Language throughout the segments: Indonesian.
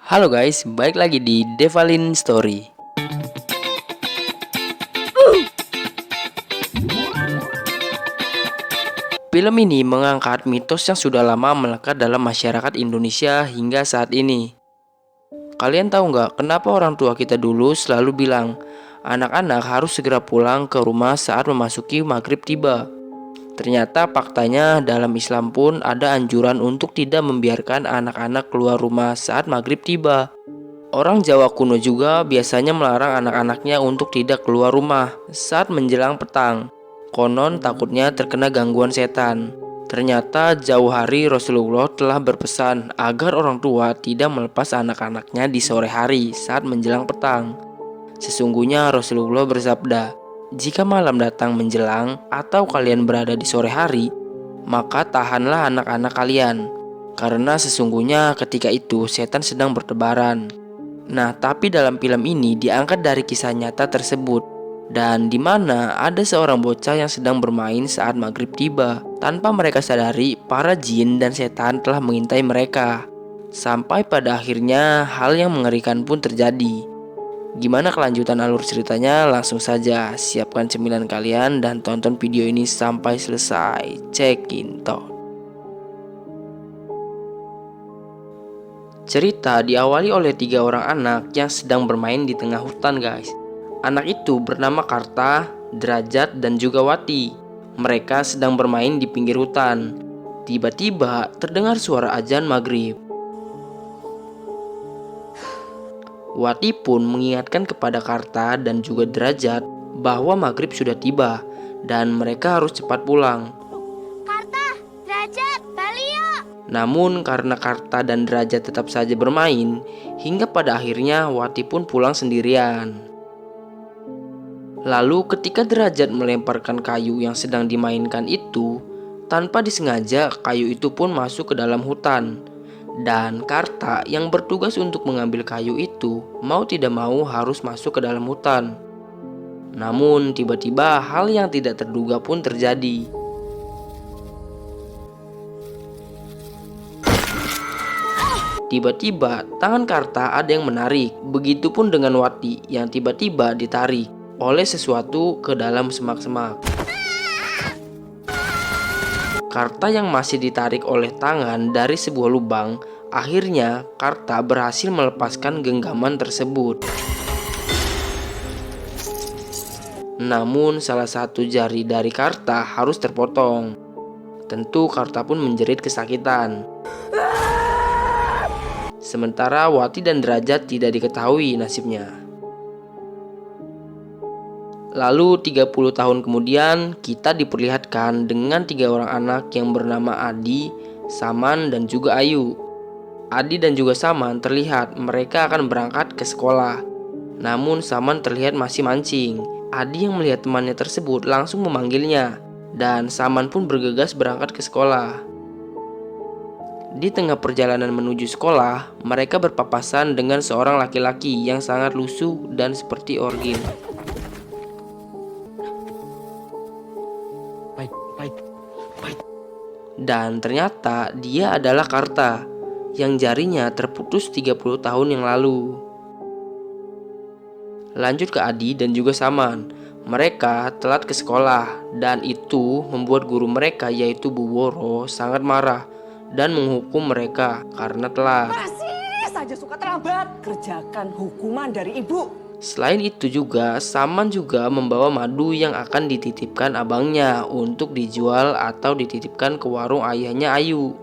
Halo guys, balik lagi di Devalin Story. Film ini mengangkat mitos yang sudah lama melekat dalam masyarakat Indonesia hingga saat ini. Kalian tahu nggak kenapa orang tua kita dulu selalu bilang anak-anak harus segera pulang ke rumah saat memasuki maghrib tiba? Ternyata faktanya dalam Islam pun ada anjuran untuk tidak membiarkan anak-anak keluar rumah saat maghrib tiba. Orang Jawa kuno juga biasanya melarang anak-anaknya untuk tidak keluar rumah saat menjelang petang. Konon takutnya terkena gangguan setan. Ternyata jauh hari Rasulullah telah berpesan agar orang tua tidak melepas anak-anaknya di sore hari saat menjelang petang. Sesungguhnya Rasulullah bersabda, "Jika malam datang menjelang atau kalian berada di sore hari, maka tahanlah anak-anak kalian, karena sesungguhnya ketika itu setan sedang bertebaran." Nah, tapi dalam film ini diangkat dari kisah nyata tersebut, dan di mana ada seorang bocah yang sedang bermain saat maghrib tiba. Tanpa mereka sadari, para jin dan setan telah mengintai mereka. Sampai pada akhirnya hal yang mengerikan pun terjadi. Gimana kelanjutan alur ceritanya? Langsung saja siapkan cemilan kalian dan tonton video ini sampai selesai. Check in out. Cerita diawali oleh 3 orang anak yang sedang bermain di tengah hutan guys. Anak itu bernama Karta, Derajat, dan juga Wati. Mereka sedang bermain di pinggir hutan. Tiba-tiba terdengar suara azan maghrib. Wati pun mengingatkan kepada Karta dan juga Derajat bahwa maghrib sudah tiba dan mereka harus cepat pulang. Karta, Derajat, balik yuk. Namun karena Karta dan Derajat tetap saja bermain, hingga pada akhirnya Wati pun pulang sendirian. Lalu ketika Derajat melemparkan kayu yang sedang dimainkan itu, tanpa disengaja kayu itu pun masuk ke dalam hutan. Dan Karta yang bertugas untuk mengambil kayu itu mau tidak mau harus masuk ke dalam hutan. Namun tiba-tiba hal yang tidak terduga pun terjadi. Tiba-tiba tangan Karta ada yang menarik, begitupun dengan Wati yang tiba-tiba ditarik oleh sesuatu ke dalam semak-semak. Karta yang masih ditarik oleh tangan dari sebuah lubang, akhirnya Karta berhasil melepaskan genggaman tersebut. Namun salah satu jari dari Karta harus terpotong. Tentu Karta pun menjerit kesakitan. Sementara Wati dan Derajat tidak diketahui nasibnya. Lalu 30 tahun kemudian kita diperlihatkan dengan 3 orang anak yang bernama Adi, Saman, dan juga Ayu. Adi dan juga Saman terlihat mereka akan berangkat ke sekolah. Namun Saman terlihat masih mancing. Adi yang melihat temannya tersebut langsung memanggilnya, dan Saman pun bergegas berangkat ke sekolah. Di tengah perjalanan menuju sekolah, mereka berpapasan dengan seorang laki-laki yang sangat lusuh dan seperti orgil. Dan ternyata dia adalah Karta yang jarinya terputus 30 tahun yang lalu. Lanjut ke Adi dan juga Saman. Mereka telat ke sekolah dan itu membuat guru mereka yaitu Bu Woro sangat marah dan menghukum mereka karena telat. Masih saja suka terlambat. Kerjakan hukuman dari ibu. Selain itu juga, Saman juga membawa madu yang akan dititipkan abangnya untuk dijual atau dititipkan ke warung ayahnya Ayu.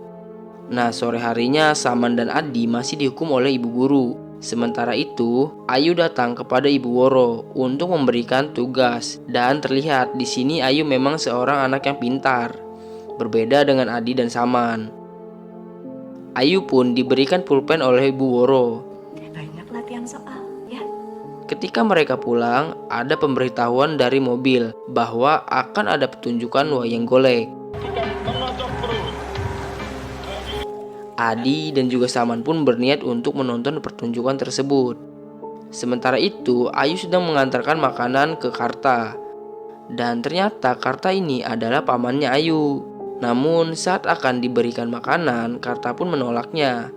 Nah, sore harinya Saman dan Adi masih dihukum oleh ibu guru. Sementara itu, Ayu datang kepada Ibu Woro untuk memberikan tugas dan terlihat di sini Ayu memang seorang anak yang pintar, berbeda dengan Adi dan Saman. Ayu pun diberikan pulpen oleh Ibu Woro. Banyak latihan soal, ya. Ketika mereka pulang, ada pemberitahuan dari mobil bahwa akan ada pertunjukan wayang golek. Adi dan juga Saman pun berniat untuk menonton pertunjukan tersebut. Sementara itu, Ayu sedang mengantarkan makanan ke Karta. Dan ternyata Karta ini adalah pamannya Ayu. Namun saat akan diberikan makanan, Karta pun menolaknya.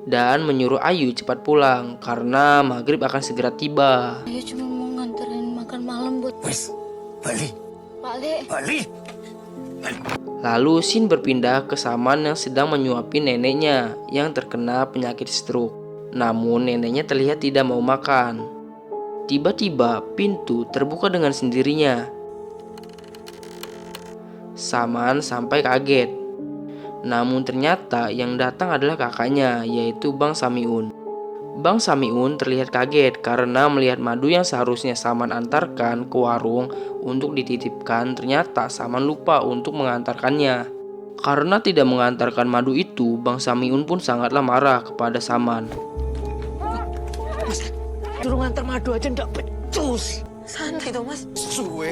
dan menyuruh Ayu cepat pulang karena maghrib akan segera tiba. Ayo cuma mau nganterin makan malam buat Wes, balik, balik. balik. Lalu Sin berpindah ke Saman yang sedang menyuapi neneknya yang terkena penyakit stroke. Namun neneknya terlihat tidak mau makan. Tiba-tiba pintu terbuka dengan sendirinya. Saman sampai kaget. Namun ternyata yang datang adalah kakaknya, yaitu Bang Samiun. Bang Samiun terlihat kaget karena melihat madu yang seharusnya Saman antarkan ke warung untuk dititipkan. Ternyata Saman lupa untuk mengantarkannya. Karena tidak mengantarkan madu itu, Bang Samiun pun sangatlah marah kepada Saman. Suruh nganter madu aja ndak becus. Santai dong mas. Suwe.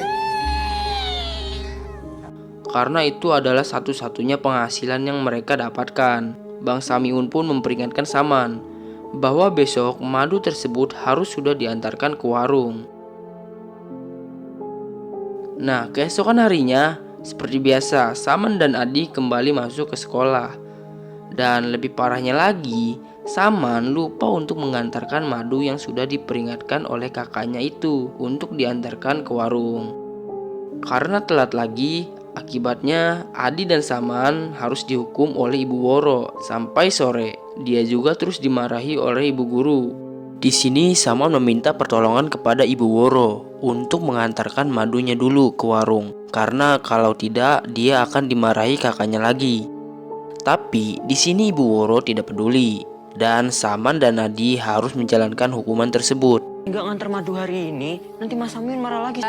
Karena itu adalah satu-satunya penghasilan yang mereka dapatkan. Bang Samiun pun memperingatkan Saman bahwa besok madu tersebut harus sudah diantarkan ke warung. Nah, keesokan harinya, seperti biasa, Saman dan Adi kembali masuk ke sekolah. Dan lebih parahnya lagi, Saman lupa untuk mengantarkan madu yang sudah diperingatkan oleh kakaknya itu untuk diantarkan ke warung. Karena telat lagi, akibatnya Adi dan Saman harus dihukum oleh Ibu Woro sampai sore. Dia juga terus dimarahi oleh ibu guru. Di sini Saman meminta pertolongan kepada Ibu Woro untuk mengantarkan madunya dulu ke warung. Karena kalau tidak dia akan dimarahi kakaknya lagi. Tapi di sini Ibu Woro tidak peduli dan Saman dan Adi harus menjalankan hukuman tersebut. Enggak nganter madu hari ini, nanti Mas Samin marah lagi.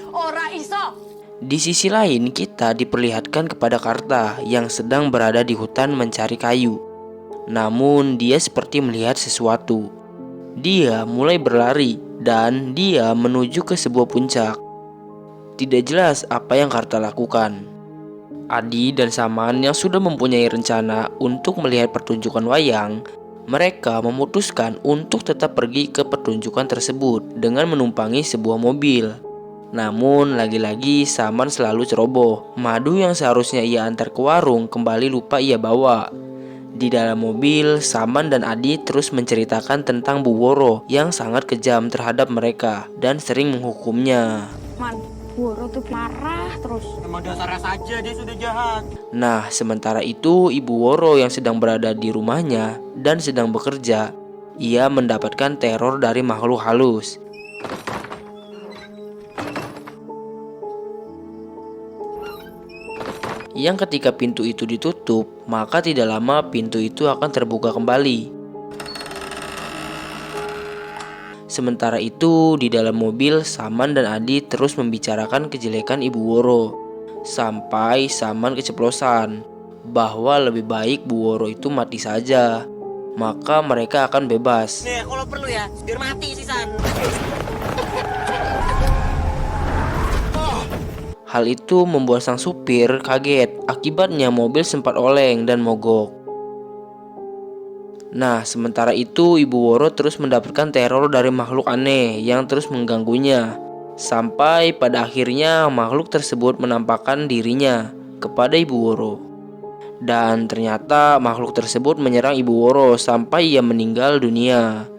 Ora iso. Di sisi lain kita diperlihatkan kepada Karta yang sedang berada di hutan mencari kayu. Namun dia seperti melihat sesuatu. Dia mulai berlari dan dia menuju ke sebuah puncak. Tidak jelas apa yang Karta lakukan. Adi dan Saman yang sudah mempunyai rencana untuk melihat pertunjukan wayang, mereka memutuskan untuk tetap pergi ke pertunjukan tersebut dengan menumpangi sebuah mobil. Namun lagi-lagi Saman selalu ceroboh. Madu yang seharusnya ia antar ke warung kembali lupa ia bawa. Di dalam mobil, Saman dan Adi terus menceritakan tentang Bu Woro yang sangat kejam terhadap mereka dan sering menghukumnya. Man, Woro tuh marah terus. Emang dasarnya saja dia sudah jahat. Nah, sementara itu Ibu Woro yang sedang berada di rumahnya dan sedang bekerja, ia mendapatkan teror dari makhluk halus. Yang ketika pintu itu ditutup, maka tidak lama pintu itu akan terbuka kembali. Sementara itu, di dalam mobil, Saman dan Adi terus membicarakan kejelekan Ibu Woro. Sampai Saman keceplosan bahwa lebih baik Bu Woro itu mati saja. Maka mereka akan bebas. Nih kalau perlu ya, biar mati si San. Hal itu membuat sang supir kaget. Akibatnya mobil sempat oleng dan mogok. Nah, sementara itu Ibu Woro terus mendapatkan teror dari makhluk aneh yang terus mengganggunya. Sampai pada akhirnya makhluk tersebut menampakkan dirinya kepada Ibu Woro. Dan ternyata makhluk tersebut menyerang Ibu Woro sampai ia meninggal dunia.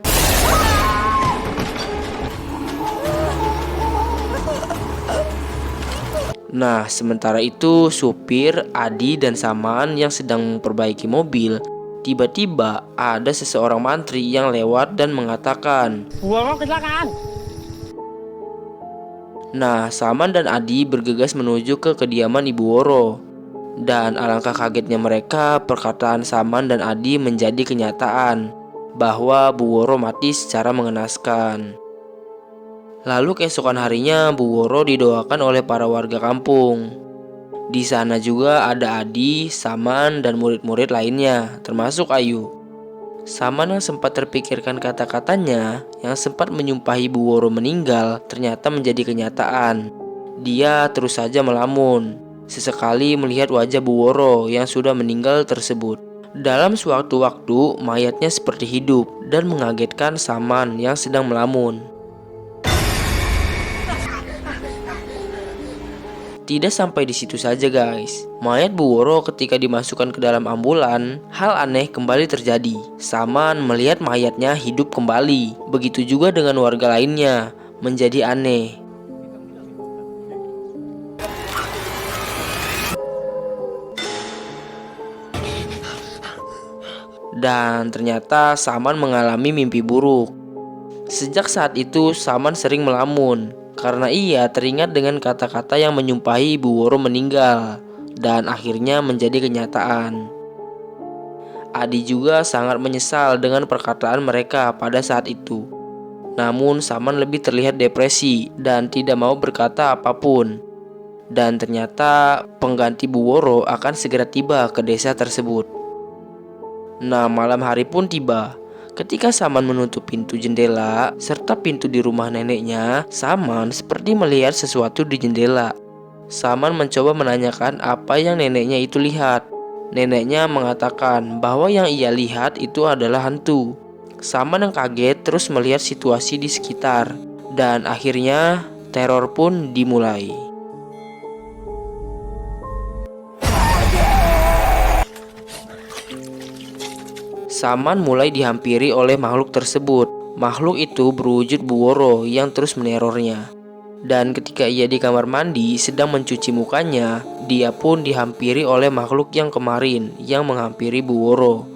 Nah, sementara itu supir, Adi, dan Saman yang sedang memperbaiki mobil, tiba-tiba ada seseorang mantri yang lewat dan mengatakan, Woro kecelakaan. Nah, Saman dan Adi bergegas menuju ke kediaman Ibu Woro. Dan alangkah kagetnya mereka, perkataan Saman dan Adi menjadi kenyataan bahwa Bu Woro mati secara mengenaskan. Lalu keesokan harinya Bu Woro didoakan oleh para warga kampung. Di sana juga ada Adi, Saman, dan murid-murid lainnya, termasuk Ayu. Saman yang sempat terpikirkan kata-katanya, yang sempat menyumpahi Bu Woro meninggal, ternyata menjadi kenyataan. Dia terus saja melamun, sesekali melihat wajah Bu Woro yang sudah meninggal tersebut. Dalam sewaktu-waktu, mayatnya seperti hidup dan mengagetkan Saman yang sedang melamun. Tidak sampai di situ saja guys. Mayat Bu Woro ketika dimasukkan ke dalam ambulan, hal aneh kembali terjadi. Saman melihat mayatnya hidup kembali. Begitu juga dengan warga lainnya, menjadi aneh. Dan ternyata Saman mengalami mimpi buruk. Sejak saat itu Saman sering melamun karena ia teringat dengan kata-kata yang menyumpahi Ibu Woro meninggal dan akhirnya menjadi kenyataan. Adi juga sangat menyesal dengan perkataan mereka pada saat itu. Namun Saman lebih terlihat depresi dan tidak mau berkata apapun. Dan ternyata pengganti Bu Woro akan segera tiba ke desa tersebut. Nah, malam hari pun tiba. Ketika Saman menutup pintu jendela serta pintu di rumah neneknya, Saman seperti melihat sesuatu di jendela. Saman mencoba menanyakan apa yang neneknya itu lihat. Neneknya mengatakan bahwa yang ia lihat itu adalah hantu. Saman yang kaget terus melihat situasi di sekitar. Dan akhirnya teror pun dimulai. Saman mulai dihampiri oleh makhluk tersebut. Makhluk itu berwujud Bu Woro yang terus menerornya. Dan ketika ia di kamar mandi sedang mencuci mukanya, dia pun dihampiri oleh makhluk yang kemarin yang menghampiri Bu Woro.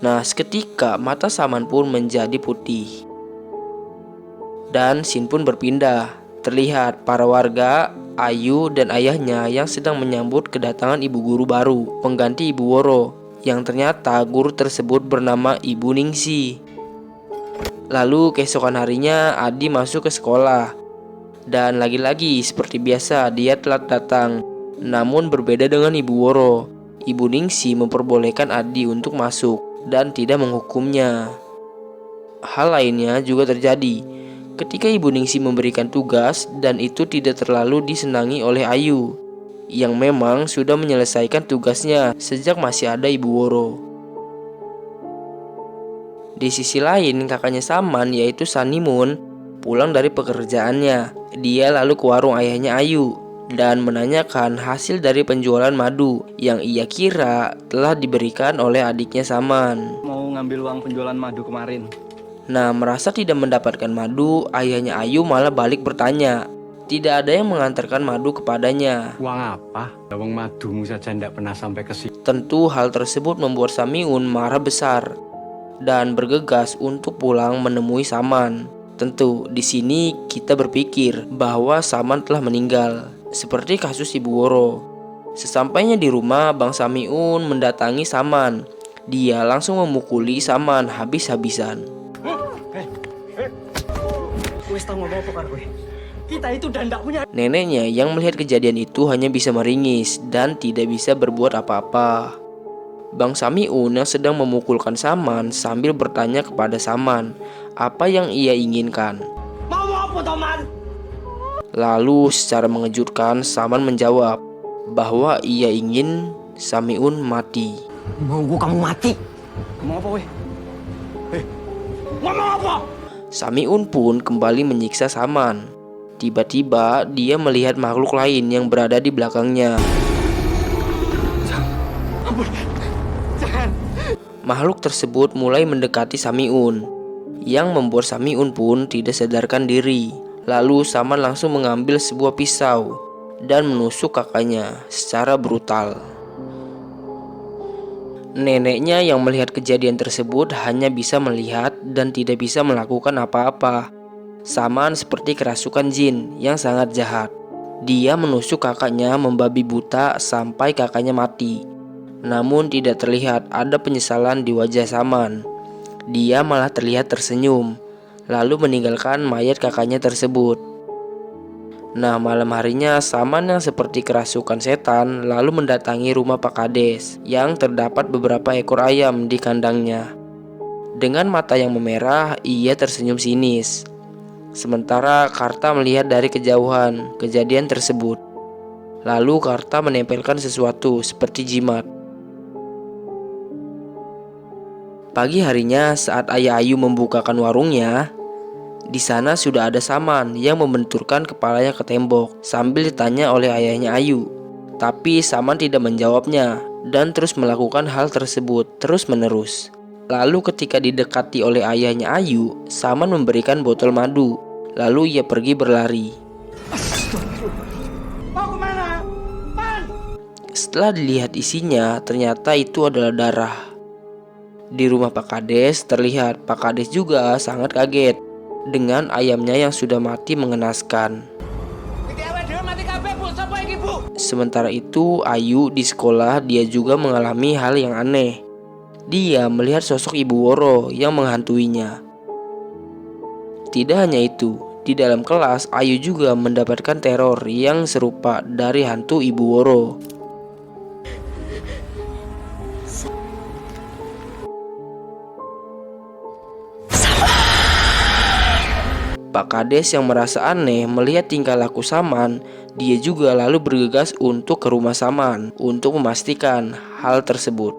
Nah, seketika mata Saman pun menjadi putih. Dan scene pun berpindah. Terlihat para warga, Ayu dan ayahnya yang sedang menyambut kedatangan ibu guru baru, pengganti Ibu Woro, yang ternyata guru tersebut bernama Ibu Ningsi. Lalu keesokan harinya Adi masuk ke sekolah. Dan lagi-lagi seperti biasa dia telat datang. Namun berbeda dengan Ibu Woro, Ibu Ningsi memperbolehkan Adi untuk masuk dan tidak menghukumnya. Hal lainnya juga terjadi ketika Ibu Ningsi memberikan tugas dan itu tidak terlalu disenangi oleh Ayu, yang memang sudah menyelesaikan tugasnya sejak masih ada Ibu Woro. Di sisi lain, kakaknya Saman yaitu Sanimun pulang dari pekerjaannya. Dia lalu ke warung ayahnya Ayu dan menanyakan hasil dari penjualan madu yang ia kira telah diberikan oleh adiknya Saman. Mau ngambil uang penjualan madu kemarin. Nah, merasa tidak mendapatkan madu, ayahnya Ayu malah balik bertanya. Tidak ada yang mengantarkan madu kepadanya. Uang apa? Uang madumu saja tidak pernah sampai ke sini. Tentu hal tersebut membuat Samiun marah besar dan bergegas untuk pulang menemui Saman. Tentu di sini kita berpikir bahwa Saman telah meninggal, seperti kasus Ibu Woro. Sesampainya di rumah, Bang Samiun mendatangi Saman. Dia langsung memukuli Saman habis-habisan. Kita itu dan tidak punya. Neneknya yang melihat kejadian itu hanya bisa meringis dan tidak bisa berbuat apa-apa. Bang Samiun yang sedang memukulkan Saman sambil bertanya kepada Saman apa yang ia inginkan. Mau apa teman? Lalu secara mengejutkan Saman menjawab bahwa ia ingin Samiun mati. Mau kamu mati. Mau apa weh? Ngomong apa? Samiun pun kembali menyiksa Saman. Tiba-tiba dia melihat makhluk lain yang berada di belakangnya. Makhluk tersebut mulai mendekati Samiun, yang membuat Samiun pun tidak sadarkan diri. Lalu Saman langsung mengambil sebuah pisau dan menusuk kakaknya secara brutal. Neneknya yang melihat kejadian tersebut hanya bisa melihat dan tidak bisa melakukan apa-apa. Saman seperti kerasukan jin yang sangat jahat. Dia menusuk kakaknya membabi buta sampai kakaknya mati. Namun tidak terlihat ada penyesalan di wajah Saman. Dia malah terlihat tersenyum, lalu meninggalkan mayat kakaknya tersebut. Nah, malam harinya Saman yang seperti kerasukan setan lalu mendatangi rumah Pak Kades yang terdapat beberapa ekor ayam di kandangnya. Dengan mata yang memerah, ia tersenyum sinis. Sementara Karta melihat dari kejauhan kejadian tersebut. Lalu Karta menempelkan sesuatu seperti jimat. Pagi harinya saat ayah Ayu membukakan warungnya, di sana sudah ada Saman yang membenturkan kepalanya ke tembok sambil ditanya oleh ayahnya Ayu. Tapi Saman tidak menjawabnya dan terus melakukan hal tersebut terus-menerus. Lalu ketika didekati oleh ayahnya Ayu, Saman memberikan botol madu. Lalu ia pergi berlari. Mau kemana? Setelah dilihat isinya, ternyata itu adalah darah. Di rumah Pak Kades terlihat Pak Kades juga sangat kaget dengan ayamnya yang sudah mati mengenaskan. Sementara itu Ayu di sekolah dia juga mengalami hal yang aneh. Dia melihat sosok Ibu Woro yang menghantuinya. Tidak hanya itu, di dalam kelas Ayu juga mendapatkan teror yang serupa dari hantu Ibu Woro. Pak Kades yang merasa aneh melihat tingkah laku Saman, dia juga lalu bergegas untuk ke rumah Saman untuk memastikan hal tersebut.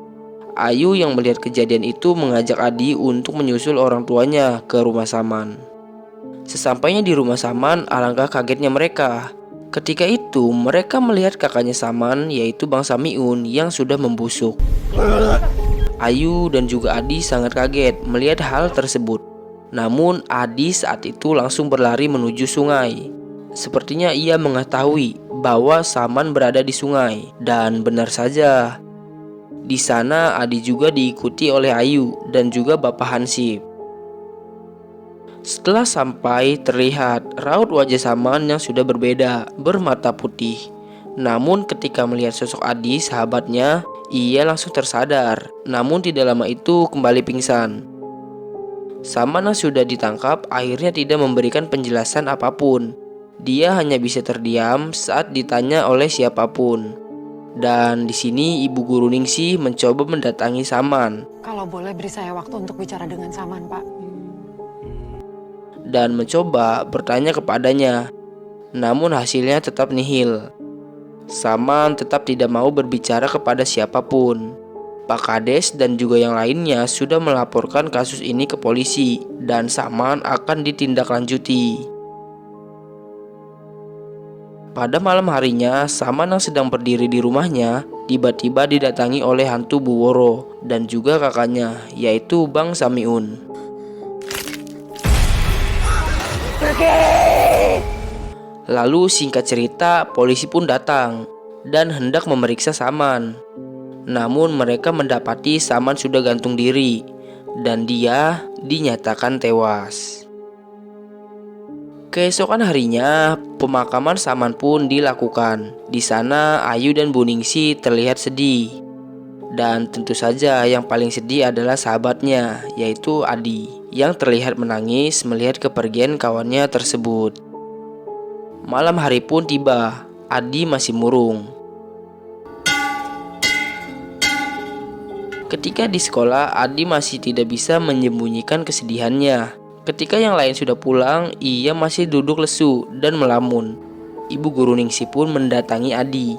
Ayu yang melihat kejadian itu mengajak Adi untuk menyusul orang tuanya ke rumah Saman. Sesampainya di rumah Saman, alangkah kagetnya mereka. Ketika itu mereka melihat kakaknya Saman, yaitu Bang Samiun yang sudah membusuk. Ayu dan juga Adi sangat kaget melihat hal tersebut. Namun Adi saat itu langsung berlari menuju sungai. Sepertinya ia mengetahui bahwa Saman berada di sungai. Dan benar saja, di sana Adi juga diikuti oleh Ayu dan juga Bapak Hansip. Setelah sampai, terlihat raut wajah Saman yang sudah berbeda, bermata putih. Namun ketika melihat sosok Adi sahabatnya, ia langsung tersadar. Namun tidak lama itu kembali pingsan. Saman yang sudah ditangkap akhirnya tidak memberikan penjelasan apapun. Dia hanya bisa terdiam saat ditanya oleh siapapun. Dan di sini Ibu Guru Ningsih mencoba mendatangi Saman. Kalau boleh beri saya waktu untuk bicara dengan Saman, Pak. Dan mencoba bertanya kepadanya. Namun hasilnya tetap nihil. Saman tetap tidak mau berbicara kepada siapapun. Pak Kades dan juga yang lainnya sudah melaporkan kasus ini ke polisi dan Saman akan ditindaklanjuti. Pada malam harinya, Saman yang sedang berdiri di rumahnya tiba-tiba didatangi oleh hantu Bu Woro dan juga kakaknya, yaitu Bang Samiun. Lalu singkat cerita, polisi pun datang dan hendak memeriksa Saman. Namun mereka mendapati Saman sudah gantung diri dan dia dinyatakan tewas. Keesokan harinya, pemakaman Saman pun dilakukan. Di sana Ayu dan Bu Ningsih terlihat sedih. Dan tentu saja yang paling sedih adalah sahabatnya, yaitu Adi, yang terlihat menangis melihat kepergian kawannya tersebut. Malam hari pun tiba, Adi masih murung. Ketika di sekolah, Adi masih tidak bisa menyembunyikan kesedihannya. Ketika yang lain sudah pulang, ia masih duduk lesu dan melamun. Ibu Guru Ningsih pun mendatangi Adi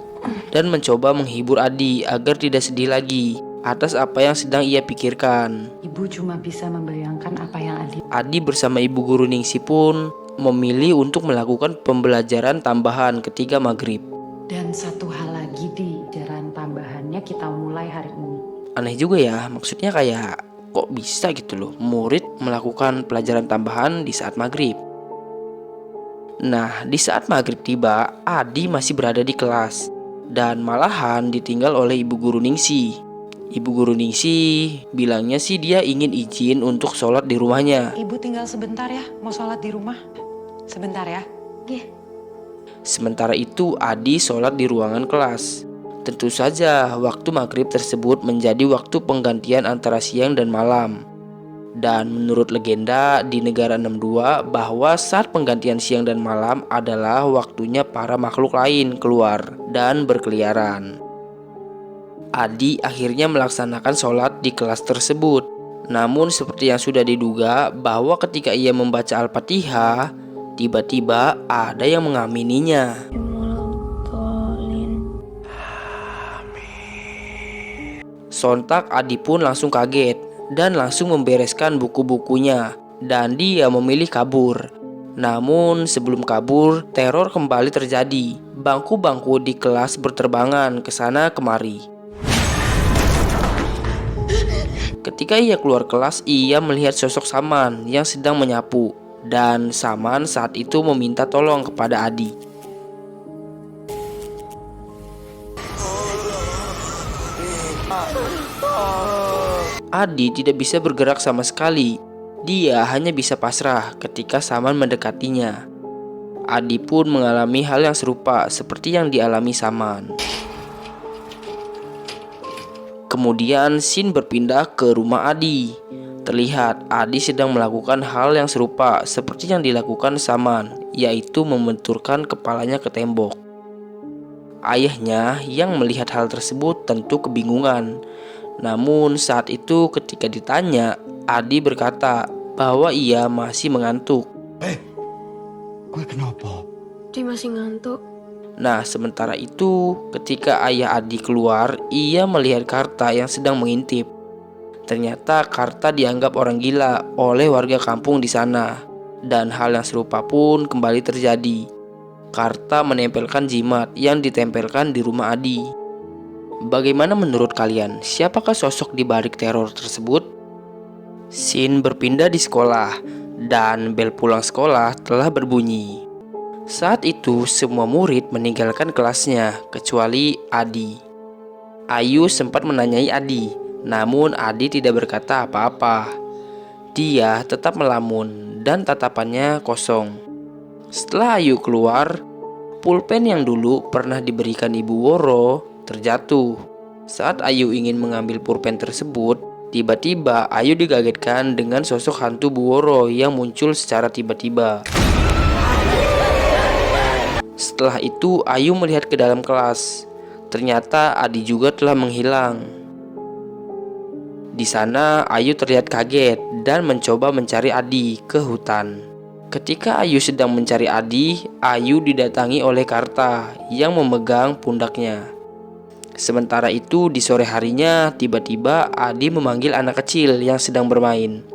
dan mencoba menghibur Adi agar tidak sedih lagi atas apa yang sedang ia pikirkan. Ibu cuma bisa membayangkan apa yang Adi bersama Ibu Guru Ningsih pun memilih untuk melakukan pembelajaran tambahan ketika maghrib. Dan satu hal lagi di pelajaran tambahannya kita mulai hari ini. Aneh juga ya, maksudnya kayak kok bisa gitu loh murid melakukan pelajaran tambahan di saat maghrib. Nah, di saat maghrib tiba, Adi masih berada di kelas dan malahan ditinggal oleh Ibu Guru Ningsih. Ibu Guru Ningsih bilangnya sih dia ingin izin untuk sholat di rumahnya. Ibu tinggal sebentar ya, mau sholat di rumah. Sebentar ya. Sementara itu Adi sholat di ruangan kelas. Tentu saja waktu maghrib tersebut menjadi waktu penggantian antara siang dan malam. Dan menurut legenda di negara 62 bahwa saat penggantian siang dan malam adalah waktunya para makhluk lain keluar dan berkeliaran. Adi akhirnya melaksanakan sholat di kelas tersebut. Namun seperti yang sudah diduga bahwa ketika ia membaca Al-Fatihah, tiba-tiba ada yang mengamininya. Sontak Adi pun langsung kaget dan langsung membereskan buku-bukunya dan dia memilih kabur. Namun sebelum kabur, teror kembali terjadi. Bangku-bangku di kelas berterbangan ke sana kemari. Ketika ia keluar kelas, ia melihat sosok Saman yang sedang menyapu. Dan Saman saat itu meminta tolong kepada Adi. Adi tidak bisa bergerak sama sekali. Dia hanya bisa pasrah ketika Saman mendekatinya. Adi pun mengalami hal yang serupa seperti yang dialami Saman. Kemudian scene berpindah ke rumah Adi. Terlihat Adi sedang melakukan hal yang serupa seperti yang dilakukan Saman, yaitu membenturkan kepalanya ke tembok. Ayahnya yang melihat hal tersebut tentu kebingungan. Namun saat itu ketika ditanya, Adi berkata bahwa ia masih mengantuk. Gue kenapa? Dia masih ngantuk. Nah, sementara itu ketika ayah Adi keluar, ia melihat Karta yang sedang mengintip. Ternyata Karta dianggap orang gila oleh warga kampung di sana. Dan hal yang serupa pun kembali terjadi. Karta menempelkan jimat yang ditempelkan di rumah Adi. Bagaimana menurut kalian? Siapakah sosok di balik teror tersebut? Scene berpindah di sekolah dan bel pulang sekolah telah berbunyi. Saat itu semua murid meninggalkan kelasnya kecuali Adi. Ayu sempat menanyai Adi, namun Adi tidak berkata apa-apa. Dia tetap melamun dan tatapannya kosong. Setelah Ayu keluar, pulpen yang dulu pernah diberikan Ibu Woro terjatuh. Saat Ayu ingin mengambil pulpen tersebut, tiba-tiba Ayu digagetkan dengan sosok hantu Bu Woro yang muncul secara tiba-tiba. Setelah itu Ayu melihat ke dalam kelas. Ternyata Adi juga telah menghilang. Di sana Ayu terlihat kaget dan mencoba mencari Adi ke hutan. Ketika Ayu sedang mencari Adi, Ayu didatangi oleh Karta yang memegang pundaknya. Sementara itu di sore harinya tiba-tiba Adi memanggil anak kecil yang sedang bermain.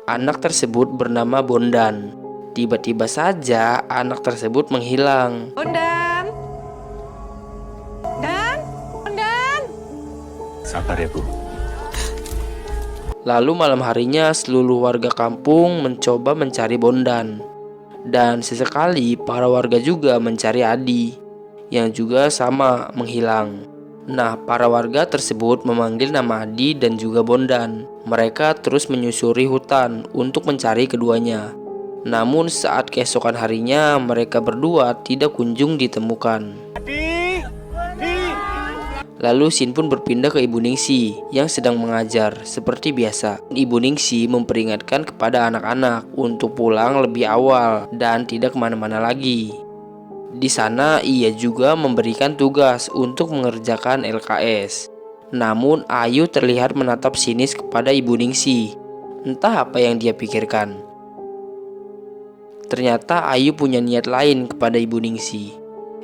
Anak tersebut bernama Bondan. Tiba-tiba saja anak tersebut menghilang. Bondan. Bondan. Sabar ya, Bu. Lalu malam harinya seluruh warga kampung mencoba mencari Bondan. Dan sesekali para warga juga mencari Adi yang juga sama menghilang. Nah, para warga tersebut memanggil nama Adi dan juga Bondan. Mereka terus menyusuri hutan untuk mencari keduanya. Namun saat keesokan harinya mereka berdua tidak kunjung ditemukan. Lalu Sin pun berpindah ke Ibu Ningsi yang sedang mengajar seperti biasa. Ibu Ningsi memperingatkan kepada anak-anak untuk pulang lebih awal dan tidak kemana-mana lagi. Di sana ia juga memberikan tugas untuk mengerjakan LKS. Namun Ayu terlihat menatap sinis kepada Ibu Ningsi. Entah apa yang dia pikirkan. Ternyata Ayu punya niat lain kepada Ibu Ningsi.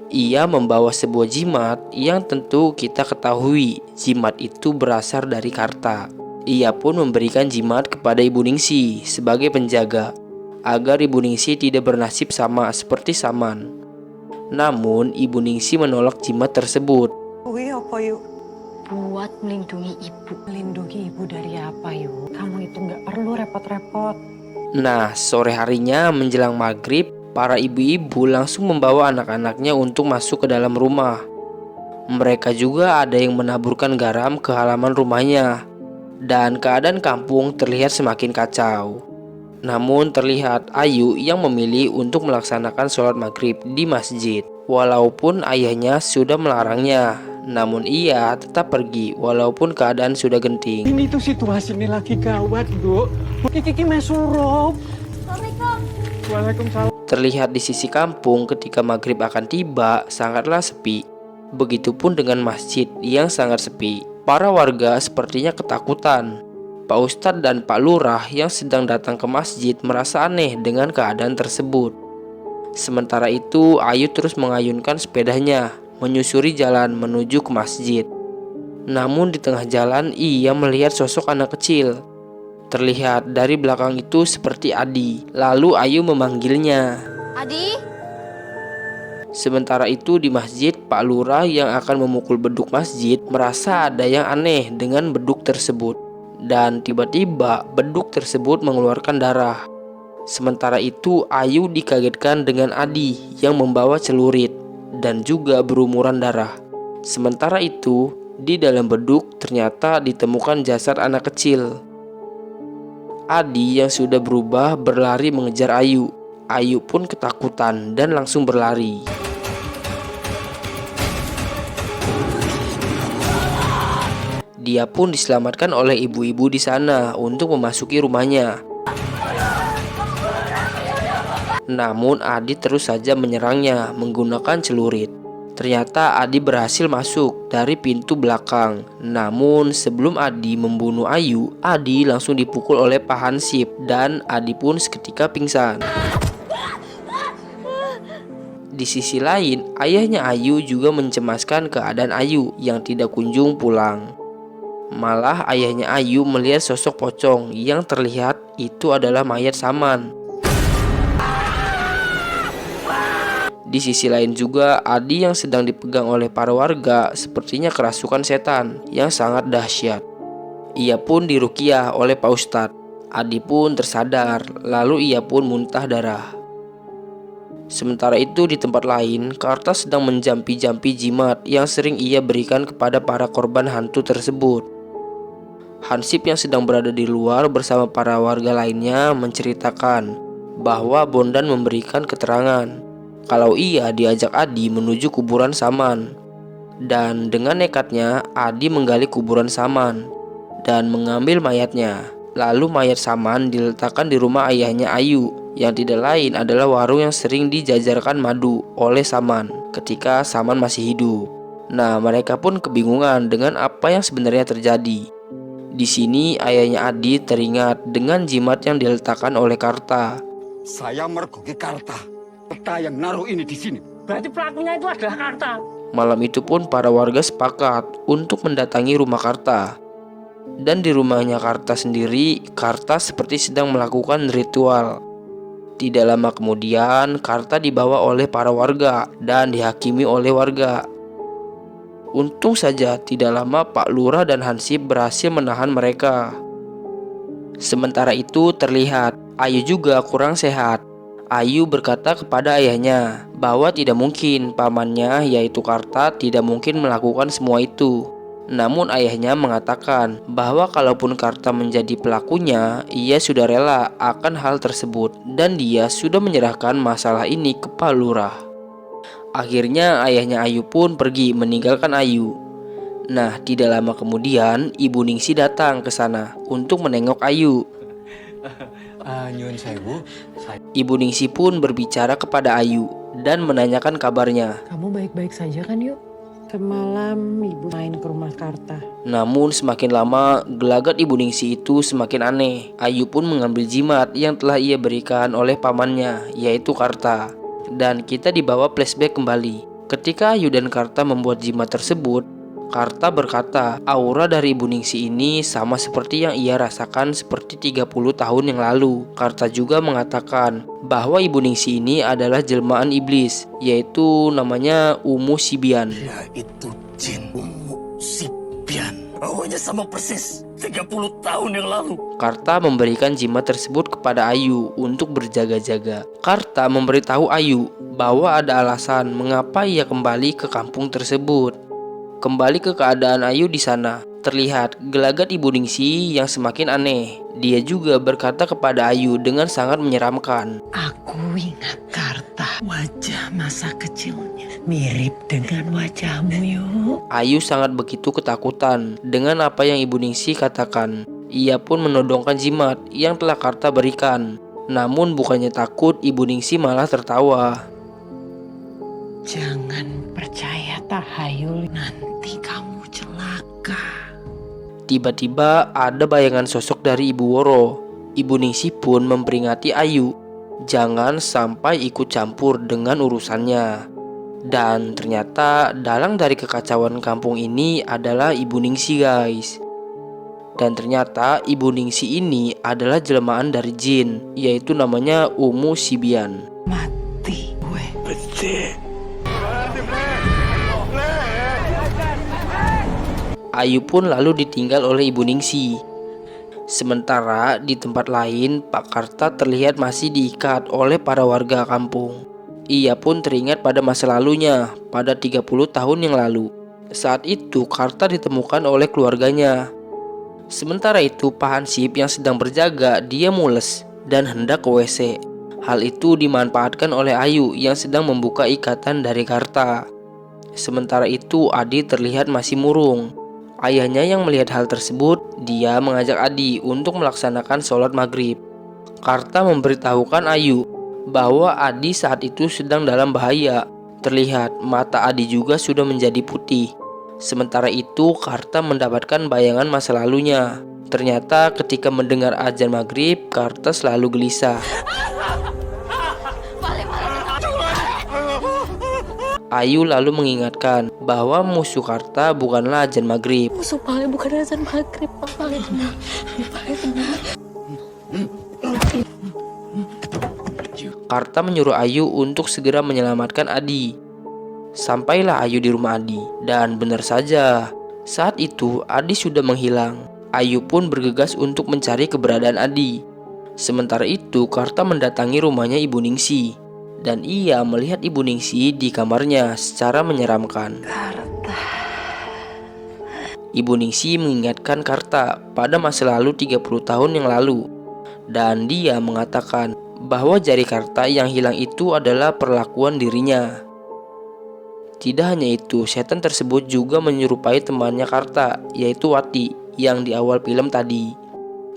Ia membawa sebuah jimat yang tentu kita ketahui jimat itu berasal dari Karta. Ia pun memberikan jimat kepada Ibu Ningsi sebagai penjaga agar Ibu Ningsi tidak bernasib sama seperti Saman. Namun Ibu Ningsi menolak jimat tersebut. Kuwi apa yuk? Buat melindungi ibu. Melindungi ibu dari apa yuk? Kamu itu nggak perlu repot-repot. Nah, sore harinya menjelang maghrib, para ibu-ibu langsung membawa anak-anaknya untuk masuk ke dalam rumah. Mereka juga ada yang menaburkan garam ke halaman rumahnya. Dan keadaan kampung terlihat semakin kacau. Namun terlihat Ayu yang memilih untuk melaksanakan sholat maghrib di masjid. Walaupun ayahnya sudah melarangnya, namun ia tetap pergi walaupun keadaan sudah genting. Ini tuh situasinya lagi gawat, Bu. Kiki mesurup. Waalaikumsalam. Terlihat di sisi kampung ketika maghrib akan tiba sangatlah sepi. Begitupun dengan masjid yang sangat sepi. Para warga sepertinya ketakutan. Pak Ustadz dan Pak Lurah yang sedang datang ke masjid merasa aneh dengan keadaan tersebut. Sementara itu Ayu terus mengayunkan sepedanya menyusuri jalan menuju ke masjid. Namun di tengah jalan ia melihat sosok anak kecil. Terlihat dari belakang itu seperti Adi. Lalu Ayu memanggilnya. Adi? Sementara itu di masjid, Pak Lurah yang akan memukul beduk masjid merasa ada yang aneh dengan beduk tersebut. Dan tiba-tiba beduk tersebut mengeluarkan darah. Sementara itu Ayu dikagetkan dengan Adi yang membawa celurit dan juga berumuran darah. Sementara itu di dalam beduk ternyata ditemukan jasad anak kecil. Adi yang sudah berubah berlari mengejar Ayu. Ayu pun ketakutan dan langsung berlari. Dia pun diselamatkan oleh ibu-ibu di sana untuk memasuki rumahnya. Namun Adi terus saja menyerangnya menggunakan celurit. Ternyata Adi berhasil masuk dari pintu belakang. Namun sebelum Adi membunuh Ayu, Adi langsung dipukul oleh Pak Hansip dan Adi pun seketika pingsan. Di sisi lain, ayahnya Ayu juga mencemaskan keadaan Ayu yang tidak kunjung pulang. Malah ayahnya Ayu melihat sosok pocong yang terlihat itu adalah mayat Saman. Di sisi lain juga, Adi yang sedang dipegang oleh para warga sepertinya kerasukan setan yang sangat dahsyat. Ia pun diruqyah oleh Pak Ustadz. Adi pun tersadar, lalu ia pun muntah darah. Sementara itu di tempat lain, Karta sedang menjampi-jampi jimat yang sering ia berikan kepada para korban hantu tersebut. Hansip yang sedang berada di luar bersama para warga lainnya menceritakan bahwa Bondan memberikan keterangan kalau ia diajak Adi menuju kuburan Saman. Dan dengan nekatnya Adi menggali kuburan Saman dan mengambil mayatnya. Lalu mayat Saman diletakkan di rumah ayahnya Ayu yang tidak lain adalah warung yang sering dijajarkan madu oleh Saman ketika Saman masih hidup. Nah, mereka pun kebingungan dengan apa yang sebenarnya terjadi. Di sini ayahnya Adi teringat dengan jimat yang diletakkan oleh Karta. Saya mergoki Karta. Karta yang naruh ini di sini. Berarti pelakunya itu adalah Karta. Malam itu pun para warga sepakat untuk mendatangi rumah Karta. Dan di rumahnya Karta sendiri, Karta seperti sedang melakukan ritual. Tidak lama kemudian, Karta dibawa oleh para warga dan dihakimi oleh warga. Untung saja tidak lama Pak Lurah dan Hansip berhasil menahan mereka. Sementara itu terlihat Ayu juga kurang sehat. Ayu berkata kepada ayahnya bahwa tidak mungkin pamannya yaitu Karta tidak mungkin melakukan semua itu. Namun ayahnya mengatakan bahwa kalaupun Karta menjadi pelakunya, ia sudah rela akan hal tersebut dan dia sudah menyerahkan masalah ini ke Pak Lurah. Akhirnya ayahnya Ayu pun pergi meninggalkan Ayu. Nah, tidak lama kemudian Ibu Ningsi datang ke sana untuk menengok Ayu. Nyuwun sewu. Ibu Ningsi pun berbicara kepada Ayu dan menanyakan kabarnya. Kamu baik-baik saja kan yuk? Semalam ibu main ke rumah Karta. Namun semakin lama gelagat Ibu Ningsi itu semakin aneh. Ayu pun mengambil jimat yang telah ia berikan oleh pamannya yaitu Karta. Dan kita dibawa flashback kembali. Ketika Ayu dan Karta membuat jimat tersebut, Karta berkata aura dari Ibu Ningsi ini sama seperti yang ia rasakan seperti 30 tahun yang lalu. Karta juga mengatakan bahwa Ibu Ningsi ini adalah jelmaan iblis, yaitu namanya Umu Sibian. Ya itu jin Sibian. Awalnya sama persis 30 tahun yang lalu. Karta memberikan jimat tersebut kepada Ayu untuk berjaga-jaga. Karta memberitahu Ayu bahwa ada alasan mengapa ia kembali ke kampung tersebut. Kembali ke keadaan Ayu di sana, terlihat gelagat Ibu Ningsi yang semakin aneh. Dia juga berkata kepada Ayu dengan sangat menyeramkan. Aku ingat Karta, wajah masa kecilnya mirip dengan wajahmu yuk. Ayu sangat begitu ketakutan dengan apa yang Ibu Ningsi katakan. Ia pun menodongkan jimat yang telah Karta berikan. Namun bukannya takut, Ibu Ningsi malah tertawa. Jangan percaya tahayul, nanti kamu celaka. Tiba-tiba ada bayangan sosok dari Ibu Woro. Ibu Ningsi pun memperingati Ayu jangan sampai ikut campur dengan urusannya. Dan ternyata dalang dari kekacauan kampung ini adalah Ibu Ningsi, guys. Dan ternyata Ibu Ningsi ini adalah jelmaan dari jin, yaitu namanya Umu Sibian. Mati gue. Ayu pun lalu ditinggal oleh Ibu Ningsi. Sementara di tempat lain, Pak Karta terlihat masih diikat oleh para warga kampung. Ia pun teringat pada masa lalunya, pada 30 tahun yang lalu. Saat itu Karta ditemukan oleh keluarganya. Sementara itu Pak Hansip yang sedang berjaga, dia mules dan hendak ke WC. Hal itu dimanfaatkan oleh Ayu yang sedang membuka ikatan dari Karta. Sementara itu Adi terlihat masih murung. Ayahnya yang melihat hal tersebut, dia mengajak Adi untuk melaksanakan sholat maghrib. Karta memberitahukan Ayu bahwa Adi saat itu sedang dalam bahaya. Terlihat mata Adi juga sudah menjadi putih. Sementara itu Karta mendapatkan bayangan masa lalunya. Ternyata ketika mendengar azan maghrib, Karta selalu gelisah. Ayu lalu mengingatkan bahwa musuh Karta bukanlah azan maghrib. Musuh paling bukan azan maghrib, Pak. Paling tenang. Karta menyuruh Ayu untuk segera menyelamatkan Adi. Sampailah Ayu di rumah Adi, dan benar saja, saat itu Adi sudah menghilang. Ayu pun bergegas untuk mencari keberadaan Adi. Sementara itu Karta mendatangi rumahnya Ibu Ningsi, dan ia melihat Ibu Ningsi di kamarnya secara menyeramkan. Ibu Ningsi mengingatkan Karta pada masa lalu 30 tahun yang lalu, dan dia mengatakan bahwa jari Karta yang hilang itu adalah perlakuan dirinya. Tidak hanya itu, setan tersebut juga menyerupai temannya Karta, yaitu Wati yang di awal film tadi.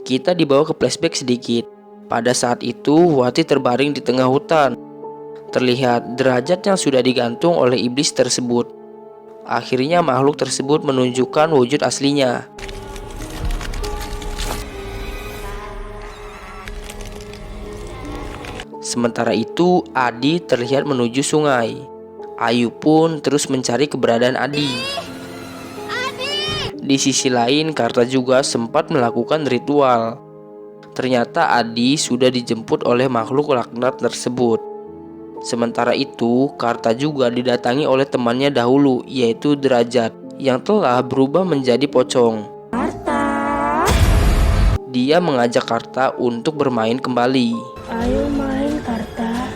Kita dibawa ke flashback sedikit. Pada saat itu Wati terbaring di tengah hutan. Terlihat derajat yang sudah digantung oleh iblis tersebut. Akhirnya makhluk tersebut menunjukkan wujud aslinya. Sementara itu Adi terlihat menuju sungai. Ayu pun terus mencari keberadaan Adi. Di sisi lain Karta juga sempat melakukan ritual. Ternyata Adi sudah dijemput oleh makhluk laknat tersebut. Sementara itu Karta juga didatangi oleh temannya dahulu, yaitu Derajat, yang telah berubah menjadi pocong. Dia mengajak Karta untuk bermain kembali. Ayo main, Karta.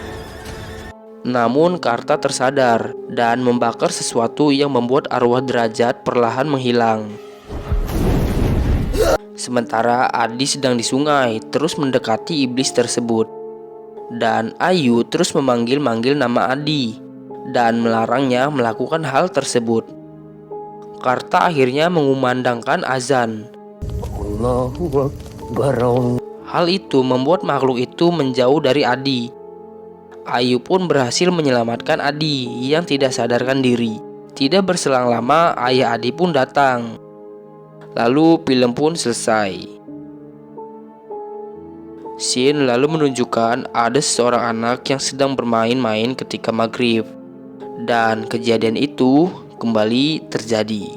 Namun Karta tersadar dan membakar sesuatu yang membuat arwah Derajat perlahan menghilang. Sementara Adi sedang di sungai terus mendekati iblis tersebut. Dan Ayu terus memanggil-manggil nama Adi dan melarangnya melakukan hal tersebut. Karta akhirnya mengumandangkan azan. Allahu Akbar. Hal itu membuat makhluk itu menjauh dari Adi. Ayu pun berhasil menyelamatkan Adi yang tidak sadarkan diri. Tidak berselang lama ayah Adi pun datang. Lalu film pun selesai. Scene lalu menunjukkan ada seorang anak yang sedang bermain-main ketika maghrib. Dan kejadian itu kembali terjadi.